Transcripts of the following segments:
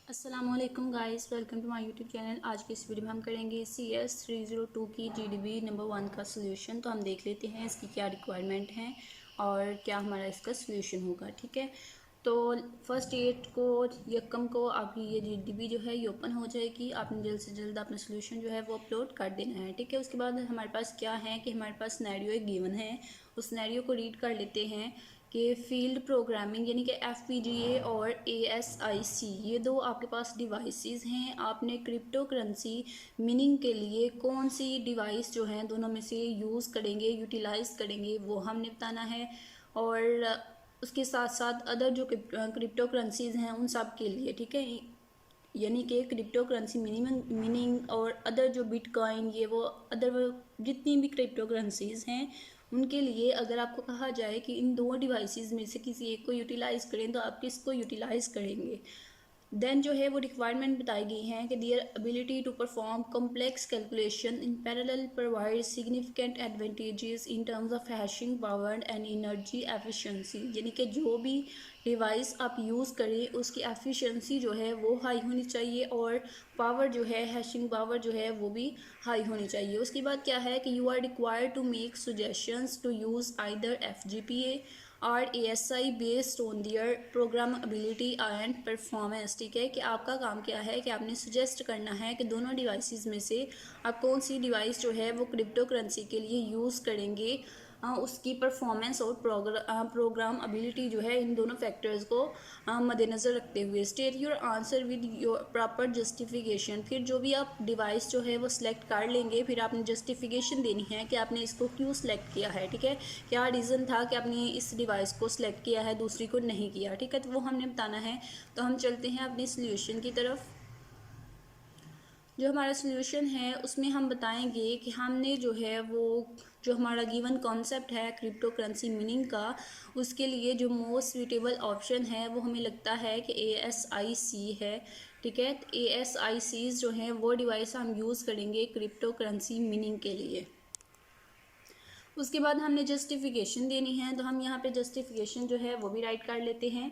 अस्सलामुअलैकुम guys, welcome to my YouTube channel. आज की इस वीडियो में हम करेंगे CS 302 की GDB नंबर 1 का सोल्यूशन। तो हम देख लेते हैं इसकी क्या रिक्वायरमेंट है और क्या हमारा इसका सोल्यूशन होगा। ठीक है, तो फर्स्ट 8 को यकम को आपकी ये GDB जो है ये ओपन हो जाएगी। आपने जल्द से जल्द अपना सोल्यूशन जो है वो अपलोड कर देना है। ठीक है, उसके बाद हमारे पास क्या है कि हमारे पास सिनेरियो एक गिवन है, उस सिनेरियो को रीड कर लेते हैं कि फील्ड प्रोग्रामिंग यानी कि FPGA और ASIC ये दो आपके पास डिवाइसेस हैं। आपने क्रिप्टो करेंसी मीनिंग के लिए कौन सी डिवाइस जो है दोनों में से यूज़ करेंगे, यूटिलाइज करेंगे, वो हमने बताना है। और उसके साथ साथ अदर जो क्रिप्टो करेंसीज हैं उन सब के लिए, ठीक है, यानी कि क्रिप्टो करेंसी मीनिंग और अदर जो बिटकॉइन ये वो अदर जितनी भी क्रिप्टो करेंसीज हैं उनके लिए अगर आपको कहा जाए कि इन दो डिवाइसेस में से किसी एक को यूटिलाइज करें तो आप किसको यूटिलाइज करेंगे। देन जो है वो रिक्वायरमेंट बताई गई हैं कि their ability to perform complex calculation in parallel provide significant advantages in terms of hashing power and energy efficiency, यानी कि जो भी डिवाइस आप यूज़ करें उसकी एफिशिएंसी जो है वो हाई होनी चाहिए और पावर जो है हैशिंग पावर जो है वो भी हाई होनी चाहिए। उसके बाद क्या है कि you are required to make suggestions to use either FGPA और ASI based on their programmability and performance. ठीक है, कि आपका काम क्या है कि आपने सजेस्ट करना है कि दोनों डिवाइसेस में से आप कौन सी डिवाइस जो है वो क्रिप्टो करेंसी के लिए यूज़ करेंगे। उसकी परफॉर्मेंस और प्रोग्राम एबिलिटी जो है इन दोनों फैक्टर्स को मद्देनज़र रखते हुए state your answer with your proper justification. फिर जो भी आप डिवाइस जो है वो सिलेक्ट कर लेंगे फिर आपने जस्टिफिकेशन देनी है कि आपने इसको क्यों सिलेक्ट किया है। ठीक है, क्या रीज़न था कि आपने इस डिवाइस को सिलेक्ट किया है दूसरी को नहीं किया। ठीक है, तो वो हमने बताना है। तो हम चलते हैं अपनी सोल्यूशन की तरफ। जो हमारा सोल्यूशन है उसमें हम बताएंगे कि हमने जो है वो जो हमारा गिवन कॉन्सेप्ट है क्रिप्टो करेंसी मीनिंग का उसके लिए जो मोस्ट सूटेबल ऑप्शन है वो हमें लगता है कि ASIC है। ठीक है, तो ASICs जो हैं वो डिवाइस हम यूज़ करेंगे क्रिप्टो करेंसी मीनिंग के लिए। उसके बाद हमने जस्टिफिकेशन देनी है, तो हम यहाँ पे जस्टिफिकेशन जो है वो भी राइट कर लेते हैं।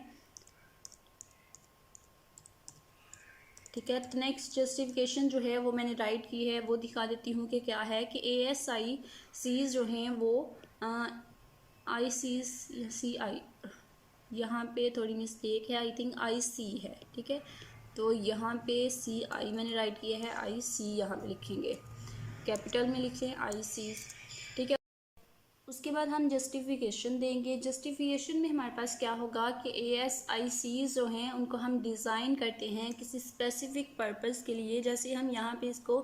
ठीक है, तो नेक्स्ट जस्टिफिकेशन जो है वो मैंने राइट की है वो दिखा देती हूँ कि क्या है कि ASICs जो हैं वो ICCI, यहाँ पे थोड़ी मिस्टेक है, आई थिंक IC है। ठीक है, तो यहाँ पे CI मैंने राइट किया है, IC यहाँ पे लिखेंगे, कैपिटल में लिखें IC। ठीक है, उसके बाद हम जस्टिफिकेशन देंगे। जस्टिफिकेशन में हमारे पास क्या होगा कि ASICs जो हैं उनको हम डिज़ाइन करते हैं किसी स्पेसिफिक पर्पस के लिए। जैसे हम यहाँ पे इसको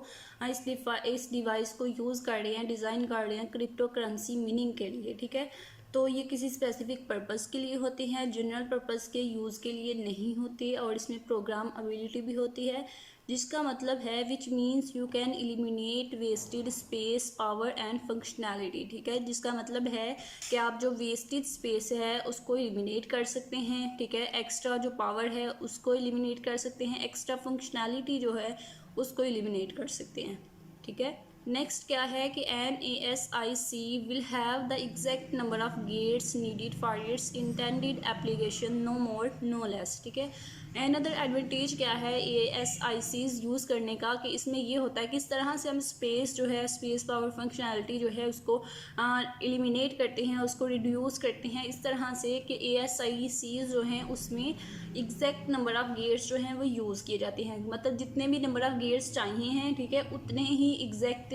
इस डिवाइस को यूज़ कर रहे हैं, डिज़ाइन कर रहे हैं क्रिप्टो करेंसी मीनिंग के लिए। ठीक है, तो ये किसी स्पेसिफिक पर्पस के लिए होते हैं, जनरल पर्पस के यूज़ के लिए नहीं होते। और इसमें प्रोग्राम एबिलिटी भी होती है, जिसका मतलब है which means you can eliminate wasted space power and functionality. ठीक है, जिसका मतलब है कि आप जो वेस्टेड स्पेस है उसको एलिमिनेट कर सकते हैं। ठीक है, एक्स्ट्रा जो पावर है उसको एलिमिनेट कर सकते हैं, एक्स्ट्रा फंक्शनैलिटी जो है उसको एलिमिनेट कर सकते हैं। ठीक है, नेक्स्ट क्या है कि an ASIC will have the exact number of gates needed for its intended application, no more no less. ठीक है, अनदर एडवांटेज क्या है ASICs यूज़ करने का कि इसमें ये होता है कि इस तरह से हम स्पेस जो है स्पेस पावर फंक्शनैलिटी जो है उसको एलिमिनेट करते हैं, उसको रिड्यूस करते हैं इस तरह से कि ASICs जो हैं उसमें एग्जैक्ट नंबर ऑफ़ गेट्स जो हैं वो यूज़ किए जाते हैं। मतलब जितने भी नंबर ऑफ़ गेट्स चाहिए हैं, ठीक है, उतने ही एग्जैक्ट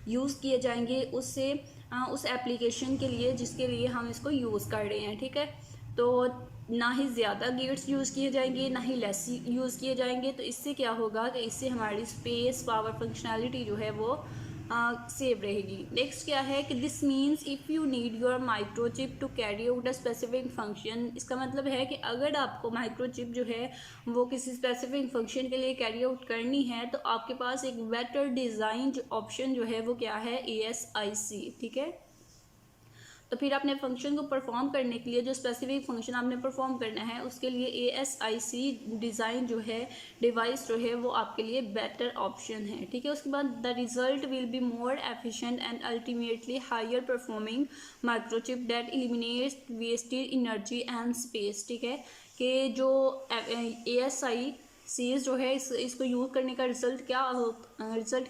यूज़ किए जाएंगे उससे उस एप्लीकेशन के लिए जिसके लिए हम इसको यूज़ कर रहे हैं। ठीक है, तो ना ही ज़्यादा गेट्स यूज़ किए जाएंगे ना ही लेस यूज़ किए जाएंगे। तो इससे क्या होगा कि इससे हमारी स्पेस पावर फंक्शनैलिटी जो है वो सेव रहेगी। नेक्स्ट क्या है कि this means if you need your microchip to carry out a specific function. इसका मतलब है कि अगर आपको माइक्रोचिप जो है वो किसी स्पेसिफिक फंक्शन के लिए कैरी आउट करनी है तो आपके पास एक बेटर डिज़ाइन ऑप्शन जो है वो क्या है, ASIC। ठीक है, तो फिर आपने फंक्शन को परफॉर्म करने के लिए जो स्पेसिफिक फंक्शन आपने परफॉर्म करना है उसके लिए ASIC डिज़ाइन जो है डिवाइस जो है वो आपके लिए बेटर ऑप्शन है। ठीक है, उसके बाद the result will be more efficient and ultimately higher performing microchip that eliminates wasted energy and space. ठीक है, कि जो ASI CS जो है इसको यूज़ करने का रिज़ल्ट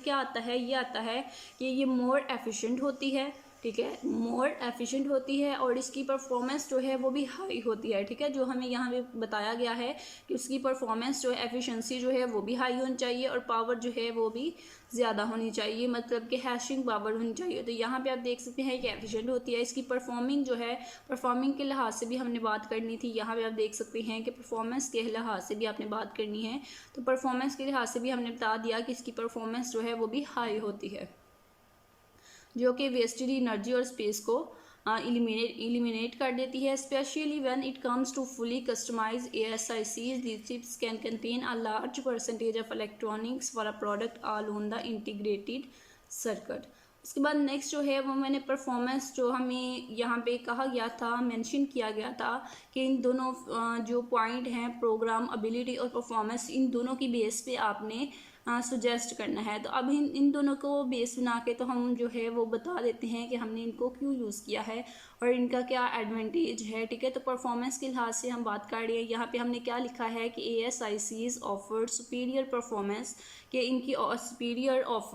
क्या आता है, ये आता है कि ये मोर एफिशिएंट होती है, ठीक है, मोर एफिशिएंट होती है और इसकी परफॉर्मेंस जो है वो भी हाई होती है, ठीक है। जो हमें यहाँ पे बताया गया है कि उसकी परफॉर्मेंस जो है, एफिशिएंसी जो है वो भी हाई होनी चाहिए और पावर जो है वो भी ज़्यादा होनी चाहिए, मतलब कि हैशिंग पावर होनी चाहिए। तो यहाँ पे आप देख सकते हैं कि एफिशिएंट होती है। इसकी परफॉर्मिंग जो है, परफॉर्मिंग के लिहाज से भी हमने बात करनी थी। यहाँ पे आप देख सकते हैं कि परफॉर्मेंस के लिहाज से भी आपने बात करनी है, तो परफॉर्मेंस के लिहाज से भी हमने बता दिया कि इसकी परफॉर्मेंस जो है वो भी हाई होती है, जो कि वेस्टेड एनर्जी और स्पेस को इलिमिनेट कर देती है। Specially when it comes to fully customize ASICs, these chips can contain a large percentage of electronics for a product all on the integrated circuit। उसके बाद नेक्स्ट जो है वो मैंने परफॉर्मेंस जो हमें यहाँ पे कहा गया था, मेंशन किया गया था कि इन दोनों जो पॉइंट हैं, प्रोग्राम एबिलिटी और परफॉर्मेंस, इन दोनों की बेस पे आपने सुजेस्ट करना है। तो अब इन दोनों को बेस बना के तो हम जो है वो बता देते हैं कि हमने इनको क्यों यूज़ किया है और इनका क्या एडवांटेज है, ठीक है। तो परफॉर्मेंस के लिहाज से हम बात कर रहे हैं, यहाँ पे हमने क्या लिखा है कि ASICs ऑफर सुपीरियर परफॉर्मेंस, कि इनकी सुपीरियर ऑफ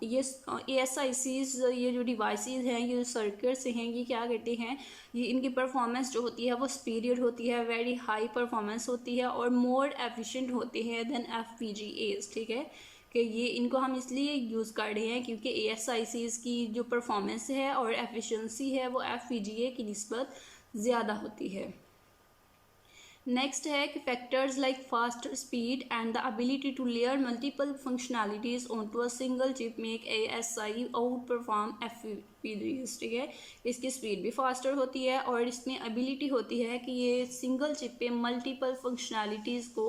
ये ASICs, ये जो डिवाइसेस हैं, ये जो सर्किट्स हैं, ये क्या कहते हैं, ये इनकी परफॉर्मेंस जो होती है वो सुपीरियर होती है, वेरी हाई परफॉर्मेंस होती है और मोर एफिशिएंट होते हैं देन FPGAs, ठीक है। कि ये इनको हम इसलिए यूज़ कर रहे हैं क्योंकि ASICs की जो परफॉर्मेंस है और एफिशिएंसी है वो FPGA की निस्बत ज़्यादा होती है। नेक्स्ट है कि factors like faster speed and the ability to layer multiple functionalities onto a single chip make ASI outperform FPGAs, ठीक है। इसकी स्पीड भी फास्टर होती है और इसमें एबिलिटी होती है कि ये सिंगल चिप पे मल्टीपल फंक्शनैलिटीज़ को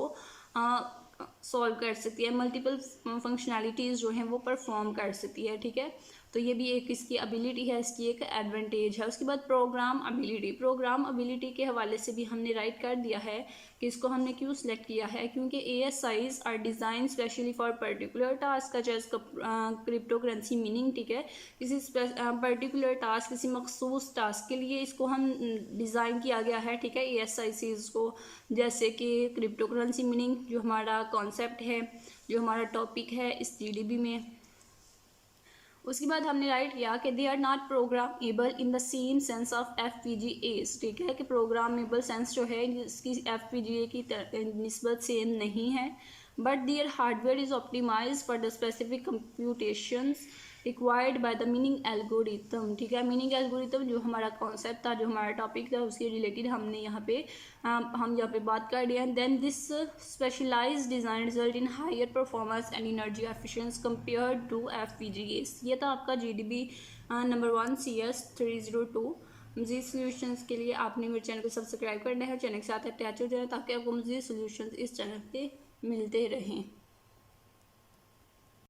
सॉल्व कर सकती है, मल्टीपल फंक्शनैलिटीज़ जो हैं वो परफॉर्म कर सकती है, ठीक है। तो ये भी एक इसकी एबिलिटी है, इसकी एक एडवांटेज है। उसके बाद प्रोग्राम एबिलिटी के हवाले से भी हमने राइट कर दिया है कि इसको हमने क्यों सिलेक्ट किया है, क्योंकि ASIs are design specially for particular task such as cryptocurrency mining, ठीक है। किसी पर्टिकुलर टास्क, किसी मखसूस टास्क के लिए इसको हम डिज़ाइन किया गया है, ठीक है, ASICs को। जैसे कि क्रिप्टो करेंसी मीनिंग जो हमारा कॉन्सेप्ट है, जो हमारा टॉपिक है इस GDB में। उसके बाद हमने राइट किया कि they are not programmable in the same sense of FPGAs, ठीक है, कि प्रोग्रामेबल सेंस जो है इसकी FPGA की निस्बत सेम नहीं है, but their hardware is optimize for the specific computations required by the mining algorithm, ठीक है। मीनिंग एल्गोरिथम जो हमारा कॉन्सेप्ट था, जो हमारा टॉपिक था, उसके रिलेटेड हमने हम यहाँ पे बात कर रहे हैं। Then this specialized design result in higher performance and energy efficiency compared to FPGAs। ये था आपका GDB नंबर 1 CS 302। मज़ीद सोल्यूशंस के लिए आपने मेरे चैनल को सब्सक्राइब करना है, चैनल के साथ अटैच हो जाए ताकि आपको मज़ीद सोल्यूशंस इस चैनल पे मिलते रहें।